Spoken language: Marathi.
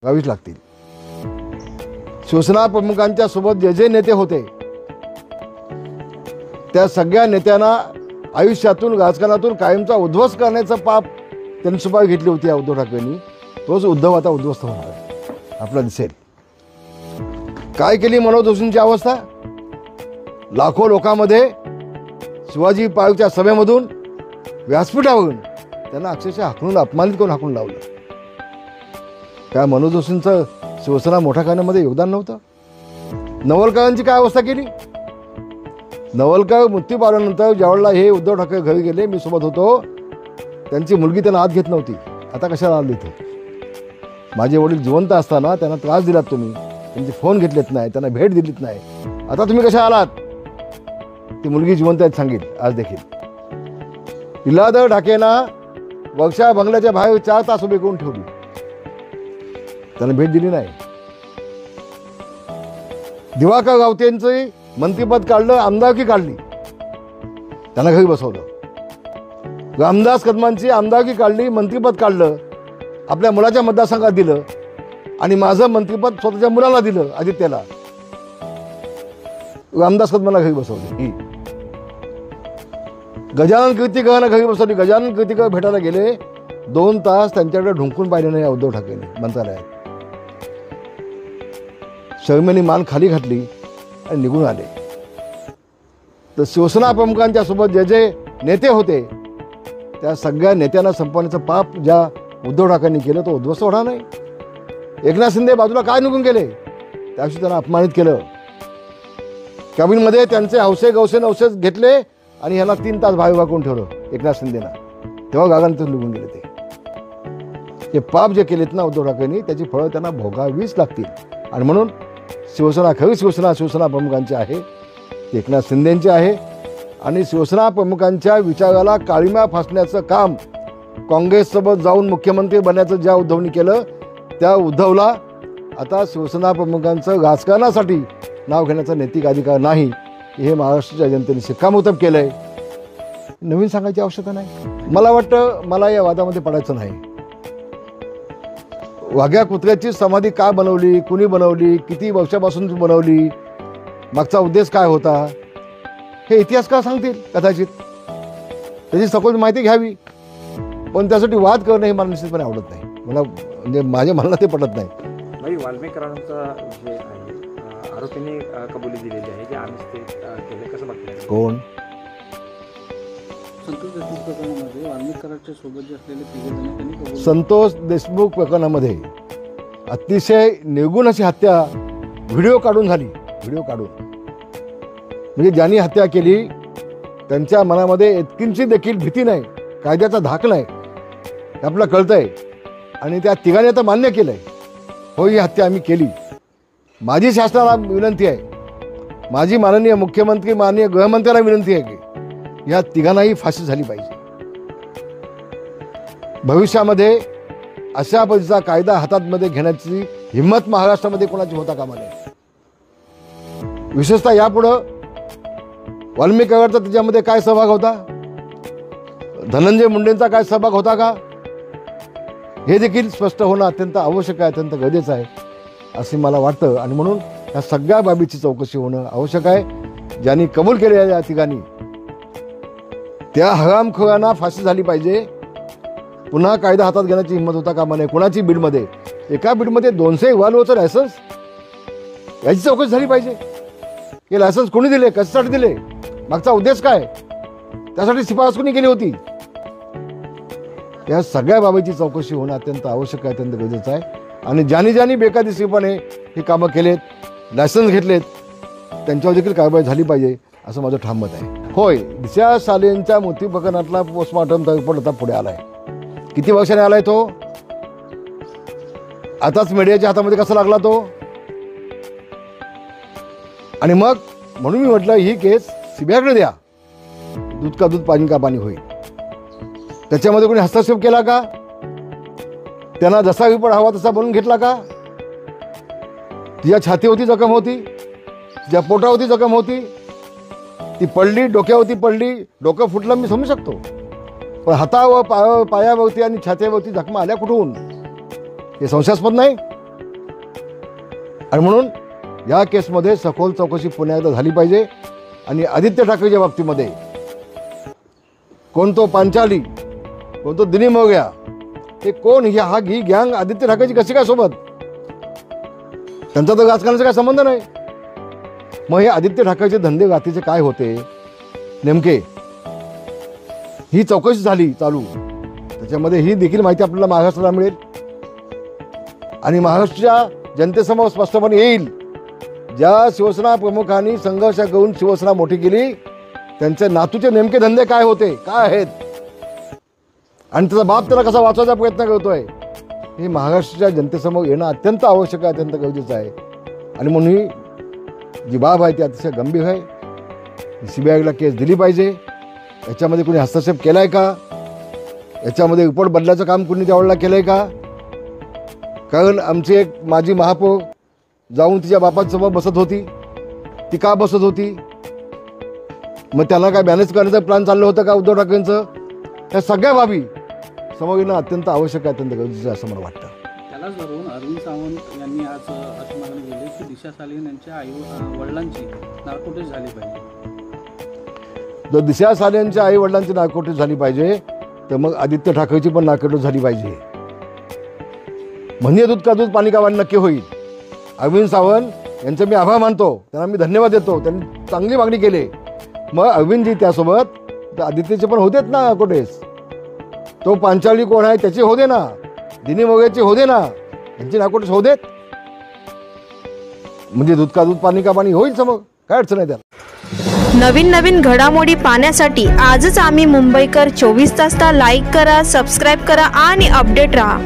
गावीच लागतील। शिवसेना प्रमुखांच्या सोबत जे जे नेते होते त्या सगळ्या नेत्यांना आयुष्यातून राजकारणातून कायमचा उद्ध्वस्त करण्याचं पाप त्यांनी सुपारी घेतली होती या उद्धव ठाकरेंनी। तोच उद्धव आता उद्ध्वस्त होणार आपल्याला दिसेल। काय केली मनोज जोशींची अवस्था? लाखो लोकांमध्ये शिवाजी पार्कच्या सभेमधून व्यासपीठावरून त्यांना अक्षरशः हाकलून अपमानित करून हाकून लावलं। काय मनोज जोशींचं शिवसेना मोठा करण्यामध्ये योगदान नव्हतं? नवलकरांची काय अवस्था केली? नवलकर मृत्यू पावल्यानंतर ज्यावेळेला हे उद्धव ठाकरे घरी गेले, मी सोबत होतो, त्यांची मुलगी त्यांना आत घेत नव्हती। आता कशाला आली इथं? माझे वडील जिवंत असताना त्यांना त्रास दिलात तुम्ही, त्यांचे फोन घेतलेत नाही, त्यांना भेट दिलीत नाही, आता तुम्ही कशा आलात? ती मुलगी जिवंत आहेत सांगितलं आज देखील। तिला तर ठाकेना वर्षा बंगल्याच्या बाहेर 4 तास उभे करून ठेवली, त्यांना भेट दिली नाही। दिवाकर रावतेंचं मंत्रिपद काढलं, आमदारकी काढली, त्यांना घरी बसवलं। रामदास कदमांची आमदारकी काढली, मंत्रिपद काढलं, आपल्या मुलाच्या मतदारसंघात दिलं आणि माझं मंत्रिपद स्वतःच्या मुलाला दिलं, आदित्यला। रामदास कदमांना घरी बसवले। गजानन कीर्तिकरांना घरी बसवली। गजानन कीर्तिकर भेटायला गेले, 2 तास त्यांच्याकडे ढुंकून पाहिले नाही उद्धव ठाकरेंनी मंत्रालयात। शर्मेने मान खाली घातली आणि निघून आले। तर शिवसेना प्रमुखांच्या सोबत जे जे नेते होते त्या सगळ्या नेत्यांना संपवण्याचं पाप ज्या उद्धव ठाकरेंनी केलं तो उद्ध्वस्त होणार नाही? एकनाथ शिंदे बाजूला काय निघून गेले? त्याविषयी त्यांना अपमानित केलं। कॅबिनमध्ये त्यांचे हौसे गौसे नवसे घेतले आणि ह्याला 3 तास बाहेर करून ठेवलं एकनाथ शिंदेना, तेव्हा गागांतून निघून गेले ते। हे पाप जे केलेत ना उद्धव ठाकरेंनी, त्याची फळं त्यांना भोगावीच लागतील। आणि म्हणून शिवसेना खरी शिवसेना प्रमुखांची आहे, ती एकनाथ शिंदेंची आहे। आणि शिवसेना प्रमुखांच्या विचाराला काळीमा फासण्याचं काम काँग्रेससोबत जाऊन मुख्यमंत्री बनण्याचं ज्या उद्धवनी केलं, त्या उद्धवला आता शिवसेना प्रमुखांचं राजकारणासाठी नाव घेण्याचा नैतिक अधिकार नाही, हे महाराष्ट्राच्या जनतेने शिक्कामोर्तब केलं आहे। नवीन सांगायची आवश्यकता नाही। मला वाटतं मला या वादामध्ये पडायचं नाही। वाघ्या कुत्र्याची समाधी का बनवली, कुणी बनवली, किती वर्षापासून बनवली, मागचा उद्देश काय होता, हे इतिहासकार सांगतील कदाचित, त्याची सखोल माहिती घ्यावी। पण त्यासाठी वाद करणं हे मला निश्चितपणे आवडत नाही। मला म्हणजे माझ्या मनाला ते पटत नाही। वाल्मिकरांचा विषय आहे, आरोपींनी कबुली दिलेली आहे की आम्हीच ते केले, कसं बघताय? कोण? संतोष देशमुख प्रकरणामध्ये वाल्मिकरांच्या सोबत जे असलेले 3 जण त्यांनी कबूल। संतोष देशमुख प्रकरणामध्ये अतिशय निर्गुण अशी हत्या व्हिडिओ काढून झाली। व्हिडिओ काढून म्हणजे ज्यांनी हत्या केली त्यांच्या मनामध्ये इतकींची देखील भीती नाही, कायद्याचा धाक नाही, हे आपल्याला कळतंय। आणि त्या तिघांनी आता मान्य केलंय, हो ही हत्या आम्ही केली। माझी शासनाला विनंती आहे, माझी माननीय मुख्यमंत्री माननीय गृहमंत्र्यांना विनंती आहे की या तिघांनाही फाशी झाली पाहिजे। भविष्यामध्ये अशा पद्धतीचा कायदा हातामध्ये घेण्याची हिंमत महाराष्ट्रामध्ये कोणाची होता कामा नये। विशेषतः यापुढं वाल्मिकांचा त्याच्यामध्ये काय सहभाग होता, धनंजय मुंडेंचा काय सहभाग होता का, हे देखील स्पष्ट होणं अत्यंत आवश्यक आहे, अत्यंत गरजेचं आहे असे मला वाटतं। आणि म्हणून या सगळ्या बाबीची चौकशी होणं आवश्यक आहे। ज्यांनी कबूल केले या तिघांनी, त्या हरामखोरांना फाशी झाली पाहिजे। पुन्हा कायदा हातात घेण्याची हिंमत होता कामा नये। कोणाची बीडमध्ये, एका बीडमध्ये 200 वाल्वचं लायसन्स, याची चौकशी झाली पाहिजे। हे लायसन्स कोणी दिले, कशासाठी दिले, मागचा उद्देश काय, त्यासाठी शिफारस कोणी केली होती, या सगळ्या बाबीची चौकशी होणं अत्यंत आवश्यक आहे, अत्यंत गरजेचं आहे। आणि ज्यांनी बेकायदेशीरपणे ही कामं केलेत, लायसन्स घेतलेत, त्यांच्यावर देखील कारवाई झाली पाहिजे असं माझं ठाम मत आहे। होय, दिशा सालेंच्या मृत्यू प्रकरणातला पोस्टमॉर्टमचा रिपोर्ट आता पुढे आलाय। किती वर्षाने आलाय तो? आताच मीडियाच्या हातामध्ये कसा लागला तो? आणि मग म्हणून मी म्हटलं ही केस सीबीआयकडे द्या, दूध का दूध पाणी का पाणी होईल। त्याच्यामध्ये कोणी हस्तक्षेप केला का? त्यांना जसा रिपोर्ट हवा तसा बनवून घेतला का? तिच्या छातीवरती जखम होती, तिच्या पोटावरती जखम होती, ती पडली, डोक्यावरती पडली, डोकं फुटलं मी समजू शकतो, पण हातावर पायावरती आणि छातीवरती जखमा आल्या कुठून? हे संशयास्पद नाही? आणि म्हणून या केसमध्ये सखोल चौकशी पुन्हा एकदा झाली पाहिजे. आणि आदित्य ठाकरेच्या बाबतीमध्ये कोणतो पांचाली, कोणतो दिनी मोगया, हे कोण, ही गँग आदित्य ठाकरेची कशी काय सोबत? त्यांचा तर राजकारणाचा काय संबंध नाही. मग हे आदित्य ठाकरेचे धंदे गातीचे काय होते नेमके, ही चौकशी झाली चालू, त्याच्यामध्ये ही देखील माहिती आपल्याला महाराष्ट्राला मिळेल आणि महाराष्ट्राच्या जनतेसमोर स्पष्टपणे येईल. ज्या शिवसेना प्रमुखांनी संघर्ष करून शिवसेना मोठी केली, त्यांचे नातूचे नेमके धंदे काय होते, काय आहेत, आणि त्याचा बाप त्याला कसा वाचवायचा प्रयत्न करतोय, हे महाराष्ट्राच्या जनतेसमोर येणं अत्यंत आवश्यक आहे, अत्यंत गरजेचं आहे. आणि म्हणून ही जी बाब आहे ती अतिशय गंभीर आहे. CBIला केस दिली पाहिजे. याच्यामध्ये कुणी हस्तक्षेप केलाय का, याच्यामध्ये रिपोर्ट बदलायचं काम कुणी त्यावेळेला केलंय का? कारण आमची एक माजी महापौर जाऊन तिच्या बापासमोर बसत होती, ती का बसत होती? मग त्यांना काय मॅनेज करण्याचं प्लॅन चाललं होतं का उद्धव ठाकरेंचं? या सगळ्या बाबी समोर येणं अत्यंत आवश्यक आहे, अत्यंत गरजेचं आहे असं मला वाटतं. त्यालाच धरून अरविंद सावंत यांनी आज अशी मागणी केली की दिशा सालियन यांच्या वडिलांची नार्कोटिक्स झाली पाहिजे. जर दिशा सालियनच्या आई वडिलांची नार्कोटिक्स झाली पाहिजे तर मग आदित्य ठाकरेची पण नार्कोटिक्स झाली पाहिजे. म्हणजे दूध का दूध पाणी का पाणी नक्की होईल. अरविंद सावंत यांचे मी आभार मानतो, त्यांना मी धन्यवाद देतो, त्यांनी चांगली मागणी केली. मग अरविंदजी त्यासोबत आदित्यचे पण होतेच ना नार्कोटिक्स. तो पांचाळी कोण आहे त्याची होते ना, दिनी मोगयाची होते ना, यांची नार्कोटिक्स होतेत. म्हणजे दूध का दूध पाणी का पाणी होईल समोर, काय अडचण आहे त्याला. नवीन घडामोडी पाहण्यासाठी आजच आम्ही मुंबईकर 24 तासला लाईक करा, सबस्क्राईब करा आणि अपडेट रहा.